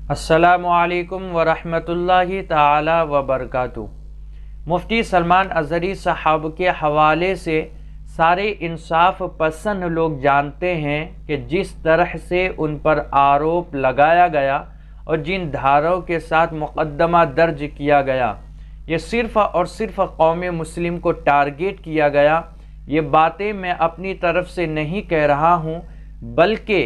अस्सलामुअलैकुम वरहमतुल्लाहि ताला वबरकातुहू। मुफ्ती सलमान अज़हरी साहब के हवाले से सारे इंसाफ पसंद लोग जानते हैं कि जिस तरह से उन पर आरोप लगाया गया और जिन धाराओं के साथ मुकदमा दर्ज किया गया, ये सिर्फ़ और सिर्फ कौम मुस्लिम को टारगेट किया गया। ये बातें मैं अपनी तरफ से नहीं कह रहा हूँ, बल्कि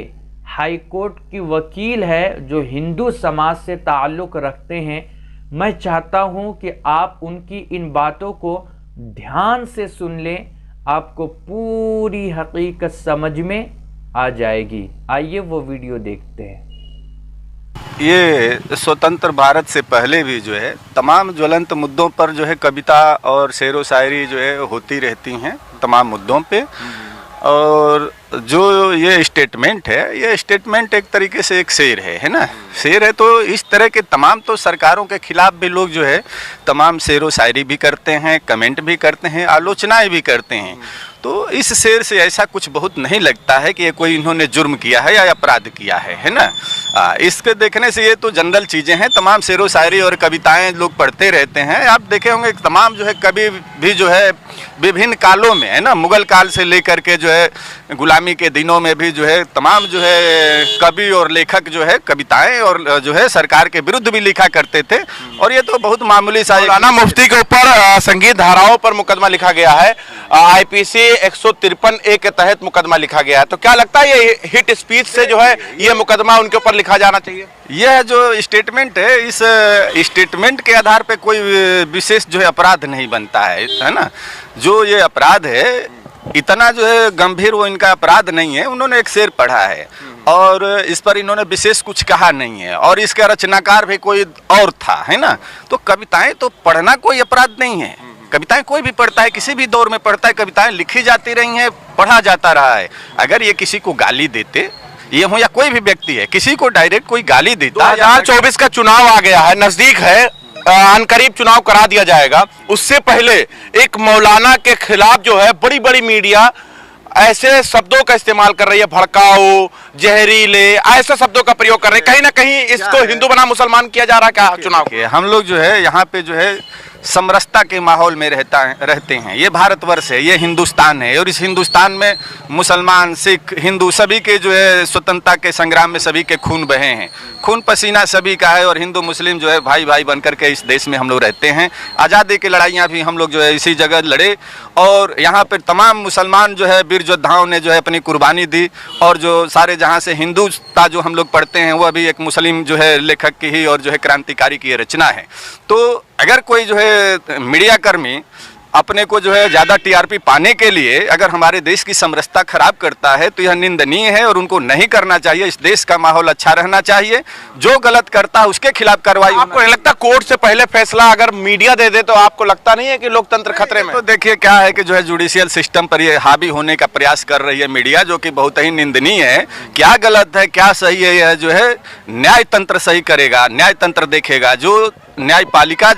हाई कोर्ट की वकील है जो हिंदू समाज से ताल्लुक़ रखते हैं। मैं चाहता हूं कि आप उनकी इन बातों को ध्यान से सुन लें, आपको पूरी हकीकत समझ में आ जाएगी। आइए वो वीडियो देखते हैं। ये स्वतंत्र भारत से पहले भी जो है तमाम ज्वलंत मुद्दों पर जो है कविता और शेर व शायरी जो है होती रहती हैं तमाम मुद्दों पे। और जो ये स्टेटमेंट है, ये स्टेटमेंट एक तरीके से एक शेर है ना। शेर है तो इस तरह के तमाम तो सरकारों के खिलाफ भी लोग जो है तमाम शेर व शायरी भी करते हैं, कमेंट भी करते हैं, आलोचनाएं भी करते हैं। तो इस शेर से ऐसा कुछ बहुत नहीं लगता है कि ये कोई इन्होंने जुर्म किया है या अपराध किया है ना। इसके देखने से ये तो जनरल चीज़ें हैं। तमाम शेर व शायरी और कविताएं लोग पढ़ते रहते हैं। आप देखे होंगे तमाम जो है कवि भी जो है विभिन्न कालों में है ना, मुगल काल से लेकर के जो है गुलामी के दिनों में भी जो है तमाम जो है कवि और लेखक जो है कविताएं और जो है सरकार के विरुद्ध भी लिखा करते थे। और ये तो बहुत मामूली सा मौलाना मुफ्ती के ऊपर संगीत धाराओं पर मुकदमा लिखा गया है। आईपीसी 153A के तहत मुकदमा लिखा गया है। तो क्या लगता है ये हिट स्पीच से जो है ये मुकदमा उनके ऊपर लिखा जाना चाहिए? यह जो स्टेटमेंट है, इस स्टेटमेंट के आधार पे कोई विशेष जो है अपराध नहीं बनता है ना। जो ये अपराध है इतना जो है गंभीर वो इनका अपराध नहीं है। उन्होंने एक शेर पढ़ा है और इस पर इन्होंने विशेष कुछ कहा नहीं है और इसका रचनाकार भी कोई और था, है ना। तो कविताएं तो पढ़ना कोई अपराध नहीं है। कविताएं कोई भी पढ़ता है, किसी भी दौर में पढ़ता है। कविताएं लिखी जाती रही हैं, पढ़ा जाता रहा है। अगर ये किसी को गाली देते, ये हो या कोई भी व्यक्ति है, किसी को डायरेक्ट कोई गाली देता। 2024 का चुनाव आ गया है, नजदीक है, अनकरीब चुनाव करा दिया जाएगा। उससे पहले एक मौलाना के खिलाफ जो है बड़ी बड़ी मीडिया ऐसे शब्दों का इस्तेमाल कर रही है, भड़काऊ, जहरीले, ऐसे शब्दों का प्रयोग कर रहे हैं। कहीं ना कहीं इसको हिंदू बना मुसलमान किया जा रहा है क्या चुनाव के? हम लोग जो है यहाँ पे जो है समरसता के माहौल में रहते हैं। ये भारतवर्ष है, ये हिंदुस्तान है और इस हिंदुस्तान में मुसलमान, सिख, हिंदू सभी के जो है स्वतंत्रता के संग्राम में सभी के खून बहे हैं, खून पसीना सभी का है। और हिंदू मुस्लिम जो है भाई भाई बनकर के इस देश में हम लोग रहते हैं। आज़ादी की लड़ाइयाँ भी हम लोग जो है इसी जगह लड़े और यहाँ पर तमाम मुसलमान जो है वीर योद्धाओं ने जो है अपनी कुर्बानी दी। और जो सारे जहाँ से हिंदुता जो हम लोग पढ़ते हैं वह भी एक मुस्लिम जो है लेखक की ही और जो है क्रांतिकारी की रचना है। तो अगर कोई जो है मीडिया कर्मी अपने को जो है ज़्यादा टीआरपी पाने के लिए अगर हमारे देश की समरसता खराब करता है तो यह निंदनीय है और उनको नहीं करना चाहिए। इस देश का माहौल अच्छा रहना चाहिए। जो गलत करता है उसके खिलाफ कार्रवाई। आपको नहीं लगता कोर्ट से पहले फैसला अगर मीडिया दे दे तो आपको लगता नहीं है कि लोकतंत्र खतरे में? तो देखिए क्या है कि जो है जुडिशियल सिस्टम पर ये हावी होने का प्रयास कर रही है मीडिया, जो कि बहुत ही निंदनीय है। क्या गलत है क्या सही है, यह जो है न्याय तंत्र सही करेगा, न्याय तंत्र देखेगा। जो न्यायपालिका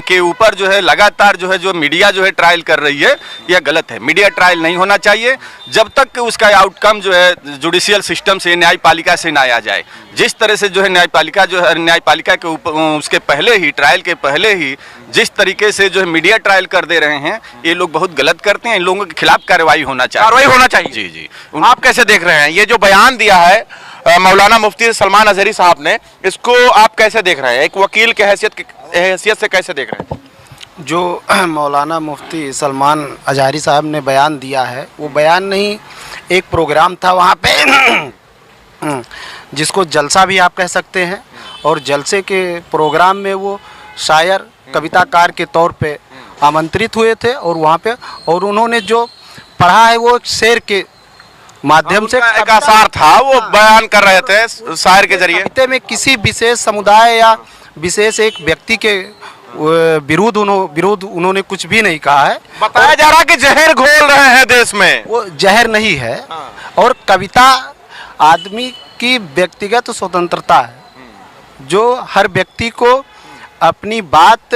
के ऊपर जो है लगातार जो है जो मीडिया जो है ट्रायल कर रही है, यह गलत है। मीडिया ट्रायल नहीं होना चाहिए जब तक कि उसका आउटकम जो है जुडिशियल सिस्टम से, न्यायपालिका से ना आ जाए। जिस तरह से जो है न्यायपालिका के ऊपर उसके पहले ही, ट्रायल के पहले ही जिस तरीके से जो है मीडिया ट्रायल कर दे रहे हैं, ये लोग बहुत गलत करते हैं। इन लोगों के खिलाफ कार्रवाई होना चाहिए। जी जी। आप कैसे देख रहे हैं ये जो बयान दिया है मौलाना मुफ्ती सलमान अज़हरी साहब ने, इसको आप कैसे देख रहे हैं? एक वकील के हैसियत से कैसे देख रहे हैं? जो मौलाना मुफ्ती सलमान अज़हरी साहब ने बयान दिया है, वो बयान नहीं, एक प्रोग्राम था वहाँ पे जिसको जलसा भी आप कह सकते हैं। और जलसे के प्रोग्राम में वो शायर, कविताकार के तौर पे आमंत्रित हुए थे और वहाँ पे और उन्होंने जो पढ़ा है वो शेर के माध्यम से एक आसार था, वो बयान कर रहे थे शायर के जरिए। कविता में किसी विशेष समुदाय या विशेष एक व्यक्ति के विरुद्ध उन्होंने कुछ भी नहीं कहा है। बताया जा रहा कि जहर घोल रहे हैं देश में। वो जहर नहीं है। और कविता आदमी की व्यक्तिगत स्वतंत्रता है, जो हर व्यक्ति को अपनी बात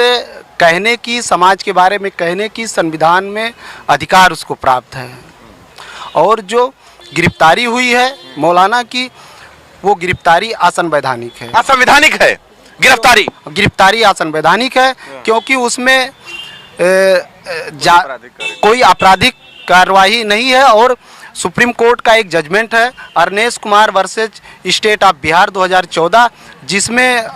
कहने की, समाज के बारे में कहने की संविधान में अधिकार उसको प्राप्त है। और जो गिरफ्तारी हुई है मौलाना की, वो गिरफ्तारी असंवैधानिक है। असंवैधानिक है गिरफ्तारी असंवैधानिक है, क्योंकि उसमें कोई आपराधिक कार्रवाई नहीं है। और सुप्रीम कोर्ट का एक जजमेंट है Arnesh Kumar versus state of Bihar 2014, जिसमें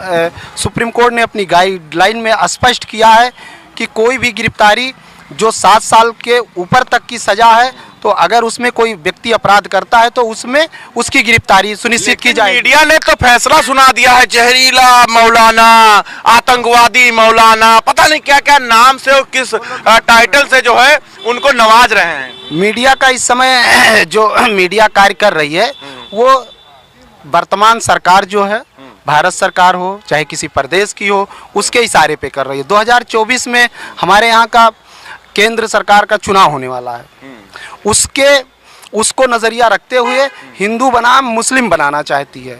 सुप्रीम कोर्ट ने अपनी गाइडलाइन में स्पष्ट किया है कि कोई भी गिरफ्तारी जो 7 साल के ऊपर तक की सज़ा है, तो अगर उसमें कोई व्यक्ति अपराध करता है तो उसमें उसकी गिरफ्तारी सुनिश्चित की जाए। मीडिया ने तो फैसला सुना दिया है, जहरीला मौलाना, आतंकवादी मौलाना, पता नहीं क्या क्या नाम से और किस टाइटल से जो है उनको नवाज रहे हैं। मीडिया का इस समय जो मीडिया कार्य कर रही है वो वर्तमान सरकार जो है, भारत सरकार हो चाहे किसी प्रदेश की हो, उसके इशारे पे कर रही है। 2024 में हमारे यहाँ का केंद्र सरकार का चुनाव होने वाला है, उसको नजरिया रखते हुए हिंदू बनाम मुस्लिम बनाना चाहती है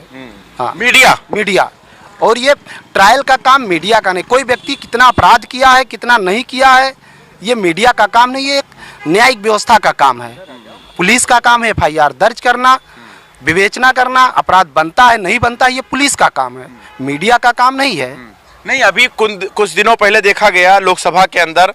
हाँ मीडिया। और ये ट्रायल का काम मीडिया का नहीं, कोई व्यक्ति कितना अपराध किया है कितना नहीं किया है ये मीडिया का काम नहीं, ये एक न्यायिक व्यवस्था का काम है। पुलिस का काम है FIR दर्ज करना, विवेचना करना, अपराध बनता है नहीं बनता है ये पुलिस का काम है, मीडिया का काम नहीं है। नहीं, अभी कुछ दिनों पहले देखा गया लोकसभा के अंदर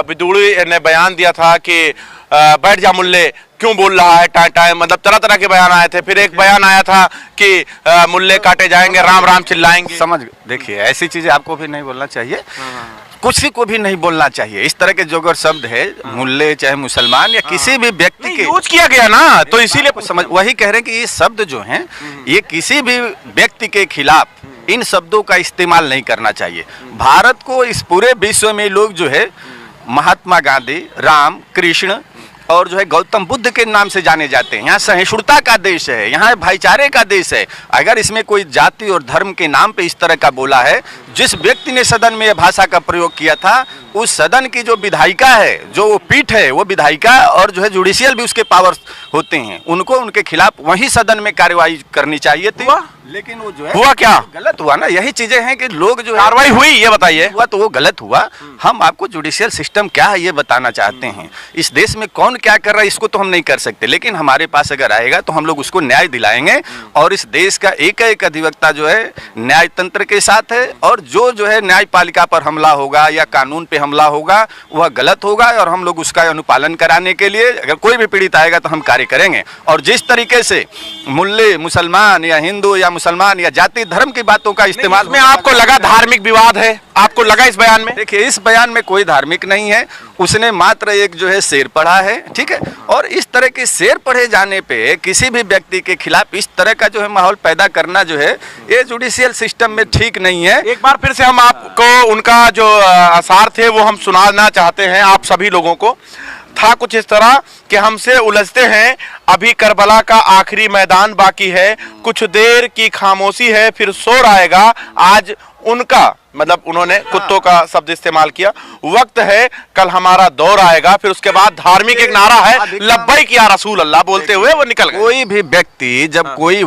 विदुड़ी ने बयान दिया था कि बैठ जा मुल्ले, क्यों बोल रहा है टाइम, मतलब तरह तरह के बयान आए थे। फिर एक बयान आया था कि मुल्ले काटे जाएंगे, राम राम चिल्लाएंगे। समझ देखिए, ऐसी चीजें आपको भी नहीं बोलना चाहिए, कुछ को भी नहीं बोलना चाहिए। इस तरह के जो अगर शब्द है मुल्ले चाहे मुसलमान या किसी भी व्यक्ति के यूज किया गया ना, तो इसीलिए समझ वही कह रहे हैं कि ये शब्द जो हैं ये किसी भी व्यक्ति के खिलाफ इन शब्दों का इस्तेमाल नहीं करना चाहिए। भारत को इस पूरे विश्व में लोग जो है महात्मा गांधी, राम, कृष्ण और जो है गौतम बुद्ध के नाम से जाने जाते हैं। यहाँ सहिष्णुता का देश है, यहाँ भाईचारे का देश है। अगर इसमें कोई जाति और धर्म के नाम पे इस तरह का बोला है, जिस व्यक्ति ने सदन में यह भाषा का प्रयोग किया था उस सदन की जो विधायिका है, जो वो पीठ है, वो विधायिका और जो है जुडिशियल भी उसके पावर्स होते हैं, उनको उनके खिलाफ वही सदन में कार्रवाई करनी चाहिए थी। लेकिन वो जो है हुआ क्या, गलत हुआ ना। यही चीजें हैं कि लोग जो कार्रवाई हुई ये बताइए, हुआ तो वो गलत हुआ। हम आपको जुडिशियल सिस्टम क्या है ये बताना चाहते हैं। इस देश में कौन क्या कर रहा है इसको तो हम नहीं कर सकते, लेकिन हमारे पास अगर आएगा तो हम लोग उसको न्याय दिलाएंगे। और इस देश का एक एक अधिवक्ता जो है न्याय तंत्र के साथ है, और जो है न्यायपालिका पर हमला होगा या कानून पे हमला होगा वह गलत होगा, और हम लोग उसका अनुपालन कराने के लिए अगर कोई भी पीड़ित आएगा तो हम कार्य करेंगे। और जिस तरीके से मुल्ले मुसलमान या हिंदू या मुसलमान या जाति धर्म की बातों का इस्तेमाल में आपको लगा धार्मिक विवाद है, आपको लगा इस बयान में? देखिए, इस बयान में कोई धार्मिक नहीं है, उसने मात्र एक जो है शेर पढ़ा है, ठीक है। और इस तरह के शेर पढ़े जाने पे किसी भी व्यक्ति के खिलाफ इस तरह का जो है माहौल पैदा करना जो है ये जुडिशियल सिस्टम में ठीक नहीं है। एक बार फिर से हम आपको उनका जो आसार थे वो हम सुनाना चाहते हैं आप सभी लोगों को। था कुछ इस तरह कि हमसे उलझते हैं, अभी करबला का आखिरी मैदान बाकी है, कुछ देर की खामोशी है फिर शोर आएगा, आज उनका मतलब उन्होंने कुत्तों का शब्द इस्तेमाल किया, वक्त है कल हमारा दौर आएगा। फिर उसके बाद धार्मिक एक नारा है लब्बैक या रसूल अल्लाह बोलते हुए वो निकल गए। कोई भी व्यक्ति जब कोई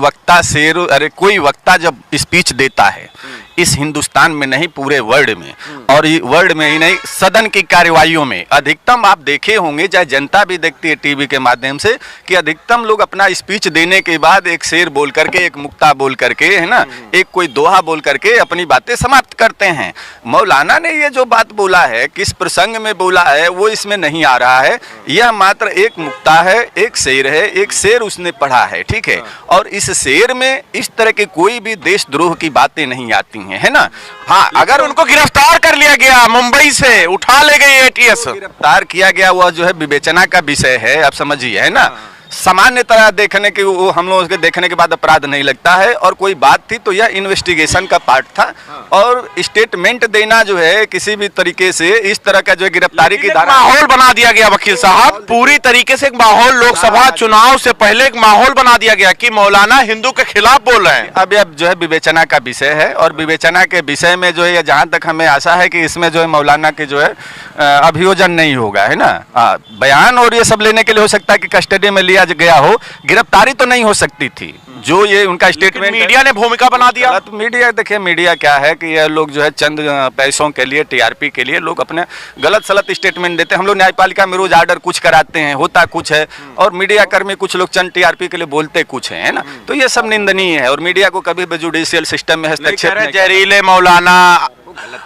वक्ता जब स्पीच देता है इस हिंदुस्तान में नहीं पूरे वर्ल्ड में, और वर्ल्ड में ही नहीं सदन की कार्यवाहियों में अधिकतम आप देखे होंगे, चाहे जनता भी देखती है टीवी के माध्यम से, कि अधिकतम लोग अपना स्पीच देने के बाद एक शेर बोल करके, एक मुक्ता बोल करके, है ना, एक कोई दोहा बोल करके अपनी बातें समाप्त करते हैं। मौलाना ने ये जो बात बोला है, किस प्रसंग में बोला है वो इसमें नहीं आ रहा है। यह मात्र एक मुक्ता है, एक शेर है, एक शेर उसने पढ़ा है, ठीक है। और इस शेर में इस तरह की कोई भी देशद्रोह की बातें नहीं आती है ना। हाँ, अगर उनको गिरफ्तार कर लिया गया, मुंबई से उठा ले गई ATS, गिरफ्तार किया गया, वह जो है विवेचना का विषय है, आप समझिए, है ना। सामान्य तरह देखने के वो हम लोग उसके देखने के बाद अपराध नहीं लगता है, और कोई बात थी तो यह इन्वेस्टिगेशन का पार्ट था। और स्टेटमेंट देना जो है किसी भी तरीके से इस तरह का जो है गिरफ्तारी की धारा, माहौल बना दिया गया वकील साहब, पूरी तरीके से एक माहौल लोकसभा चुनाव से पहले एक माहौल बना दिया गया कि मौलाना हिंदू के खिलाफ बोल रहे हैं। अब जो है विवेचना का विषय है, और विवेचना के विषय में जो है जहाँ तक हमें आशा है कि इसमें जो है मौलाना के जो है अभियोजन नहीं होगा, है ना। बयान और ये सब लेने के लिए हो सकता है कि कस्टडी में लिया लिया गया हो, गिरफ्तारी तो नहीं हो सकती थी। जो ये उनका स्टेटमेंट, मीडिया ने भूमिका बना दिया। तो मीडिया, देखिए मीडिया क्या है कि ये लोग जो है चंद पैसों के लिए, टीआरपी के लिए लोग अपने गलत सलत स्टेटमेंट देते हैं। हम लोग न्यायपालिका में रोज ऑर्डर कुछ कराते हैं, होता कुछ है, और मीडिया कर्मी कुछ लोग चंद टीआरपी के लिए बोलते कुछ है ना। तो ये सब निंदनीय है और मीडिया को कभी भी जुडिशियल सिस्टम में हस्तक्षेप नहीं। जहरीले मौलाना,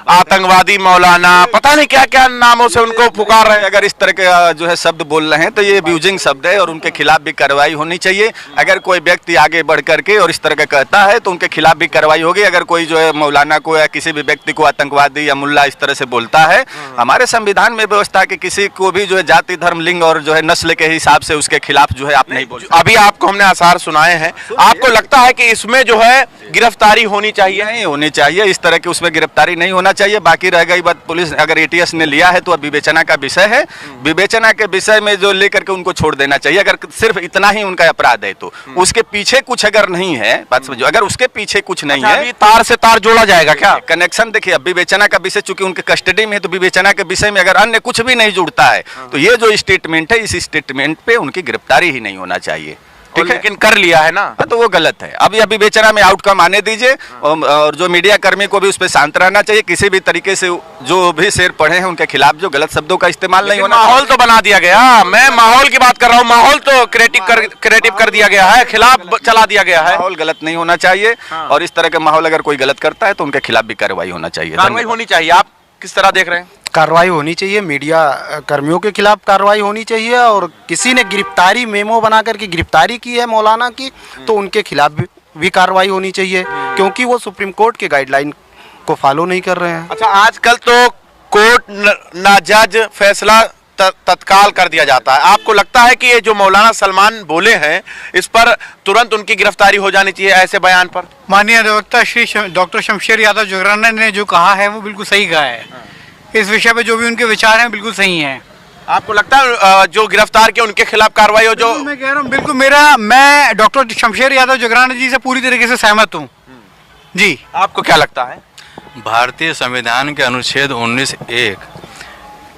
आतंकवादी मौलाना, पता नहीं क्या क्या नामों से उनको पुकार रहे हैं। अगर इस तरह के जो है शब्द बोल रहे हैं तो ये अब्यूजिंग शब्द है और उनके खिलाफ भी कार्रवाई होनी चाहिए। अगर कोई व्यक्ति आगे बढ़ करके और इस तरह का कहता है तो उनके खिलाफ भी कार्रवाई होगी। अगर कोई जो है मौलाना को या किसी भी व्यक्ति को आतंकवादी या मुल्ला इस तरह से बोलता है, हमारे संविधान में व्यवस्था है कि किसी को भी जो है जाति, धर्म, लिंग और जो है नस्ल के हिसाब से उसके खिलाफ जो है आप नहीं बोल। अभी आपको हमने आसार सुनाए हैं, आपको लगता है कि इसमें जो है गिरफ्तारी होनी चाहिए? नहीं होनी चाहिए, इस तरह की उसमें गिरफ्तारी नहीं होना चाहिए। बाकी रह गई बात, पुलिस अगर एटीएस ने लिया है तो अब विवेचना का विषय है। विवेचना के विषय में जो लेकर के उनको छोड़ देना चाहिए। अगर सिर्फ इतना ही उनका अपराध है तो उसके पीछे कुछ अगर नहीं है, बात समझो, अगर उसके पीछे कुछ नहीं है, अभी तार से तार जोड़ा जाएगा क्या? कनेक्शन देखिए, अब विवेचना का विषय चूंकि उनके कस्टडी में है तो विवेचना के विषय में अगर अन्य कुछ भी नहीं जुड़ता है तो ये जो स्टेटमेंट है, इस स्टेटमेंट पे उनकी गिरफ्तारी ही नहीं होना चाहिए। ठीक है, लेकिन कर लिया है ना, तो वो गलत है। अब यह विवेचना में आउटकम आने दीजिए और जो मीडिया कर्मी को भी उस पर शांत रहना चाहिए। किसी भी तरीके से जो भी शेर पढ़े हैं उनके खिलाफ जो गलत शब्दों का इस्तेमाल नहीं होना। माहौल तो बना दिया गया, मैं माहौल की बात कर रहा हूँ, माहौल तो क्रिएटिव कर दिया गया है, खिलाफ चला दिया गया है। माहौल गलत नहीं होना चाहिए और इस तरह का माहौल अगर कोई गलत करता है तो उनके खिलाफ भी कार्रवाई होना चाहिए। कार्रवाई होनी चाहिए। आप किस तरह देख रहे हैं? कार्रवाई होनी चाहिए, मीडिया कर्मियों के खिलाफ कार्रवाई होनी चाहिए। और किसी ने गिरफ्तारी मेमो बना करके गिरफ्तारी की है मौलाना की, तो उनके खिलाफ भी कार्रवाई होनी चाहिए, क्योंकि वो सुप्रीम कोर्ट के गाइडलाइन को फॉलो नहीं कर रहे हैं। अच्छा, आजकल तो कोर्ट ना जज फैसला तत्काल कर दिया जाता है। आपको लगता है कि ये जो मौलाना सलमान बोले हैं इस पर तुरंत उनकी गिरफ्तारी हो जानी चाहिए ऐसे बयान पर? माननीय अधिवक्ता श्री डॉक्टर शमशेर यादव जोगराना ने जो कहा है वो बिल्कुल सही कहा है। इस विषय पे जो भी उनके विचार हैं बिल्कुल सही हैं। आपको लगता है जो गिरफ्तार किए उनके खिलाफ कार्रवाई हो? जो मैं कह रहा हूँ बिल्कुल, मैं डॉक्टर शमशेर यादव जोगराना जी से पूरी तरीके से सहमत हूँ जी। आपको क्या लगता है? भारतीय संविधान के अनुच्छेद 19(1)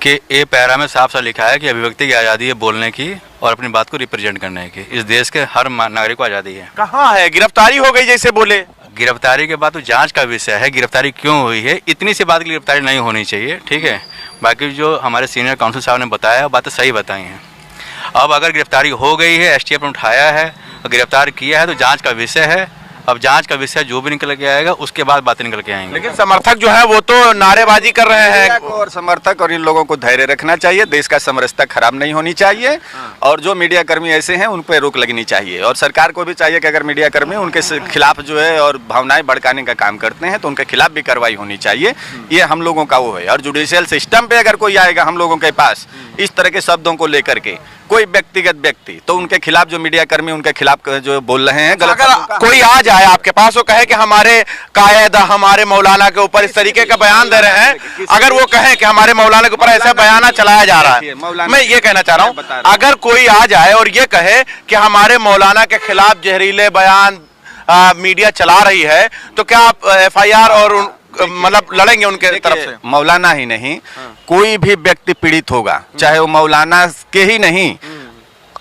के ए पैरा में साफ साफ लिखा है कि अभिव्यक्ति की आज़ादी है बोलने की और अपनी बात को रिप्रेजेंट करने की। इस देश के हर नागरिक को आज़ादी है। कहाँ है? गिरफ्तारी हो गई जैसे बोले। गिरफ्तारी के बाद तो जांच का विषय है, गिरफ्तारी क्यों हुई है, इतनी सी बात की गिरफ्तारी नहीं होनी चाहिए। ठीक है, बाकी जो हमारे सीनियर काउंसिल साहब ने बताया बातें सही बताई हैं। अब अगर गिरफ्तारी हो गई है, एसटीएफ ने उठाया है और गिरफ्तार किया है तो जाँच का विषय है। अब जांच का विषय जो भी निकल के आएगा उसके बाद बातें निकल के आएंगी। लेकिन समर्थक जो है वो तो नारेबाजी कर रहे हैं। और समर्थक और इन लोगों को धैर्य रखना चाहिए। देश का समरसता खराब नहीं होनी चाहिए और जो मीडिया कर्मी ऐसे हैं उन पर रोक लगनी चाहिए। और सरकार को भी चाहिए कि अगर मीडिया कर्मी उनके खिलाफ जो है और भावनाएं भड़काने का काम करते हैं तो उनके खिलाफ भी कार्रवाई होनी चाहिए। ये हम लोगों का वो है। और जुडिशियल सिस्टम पे अगर कोई आएगा हम लोगों के पास इस तरह के शब्दों को लेकर के, कोई व्यक्तिगत व्यक्ति, तो उनके खिलाफ जो मीडिया कर्मी उनके खिलाफ जो बोल रहे हैं गलत। अगर कोई आ जाए आपके पास वो कहे कि हमारे कायद, हमारे मौलाना के ऊपर इस तरीके का बयान दे रहे हैं, अगर वो कहें कि हमारे मौलाना के ऊपर ऐसा बयान चलाया जा रहा है, मैं ये कहना चाह रहा हूँ, अगर कोई आ जाए और ये कहे कि हमारे मौलाना के खिलाफ जहरीले बयान मीडिया चला रही है तो क्या आप FIR और मतलब लड़ेंगे उनके तरफ से? मौलाना ही नहीं, कोई भी व्यक्ति पीड़ित होगा, चाहे वो मौलाना के ही नहीं,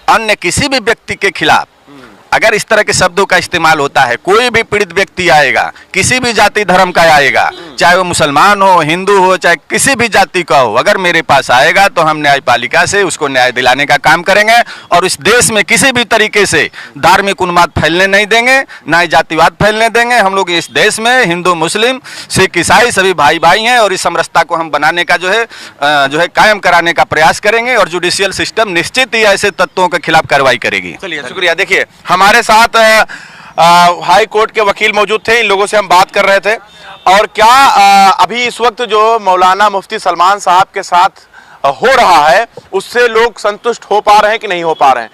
अन्य किसी भी व्यक्ति के खिलाफ अगर इस तरह के शब्दों का इस्तेमाल होता है, कोई भी पीड़ित व्यक्ति आएगा, किसी भी जाति धर्म का आएगा, चाहे वो मुसलमान हो, हिंदू हो, चाहे किसी भी जाति का हो, अगर मेरे पास आएगा तो हम न्यायपालिका से उसको न्याय दिलाने का काम करेंगे और इस देश में किसी भी तरीके से धार्मिक उन्माद फैलने नहीं देंगे, ना ही जातिवाद फैलने देंगे। हम लोग इस देश में हिंदू, मुस्लिम, सिख, ईसाई सभी भाई भाई हैं और इस समरसता को हम बनाने का जो है कायम कराने का प्रयास करेंगे और जुडिशियल सिस्टम निश्चित ही ऐसे तत्वों के खिलाफ कार्रवाई करेगी। चलिए, शुक्रिया। देखिए, हमारे साथ हाई कोर्ट के वकील मौजूद थे, इन लोगों से हम बात कर रहे थे। और क्या अभी इस वक्त जो मौलाना मुफ्ती सलमान साहब के साथ हो रहा है उससे लोग संतुष्ट हो पा रहे हैं कि नहीं हो पा रहे हैं?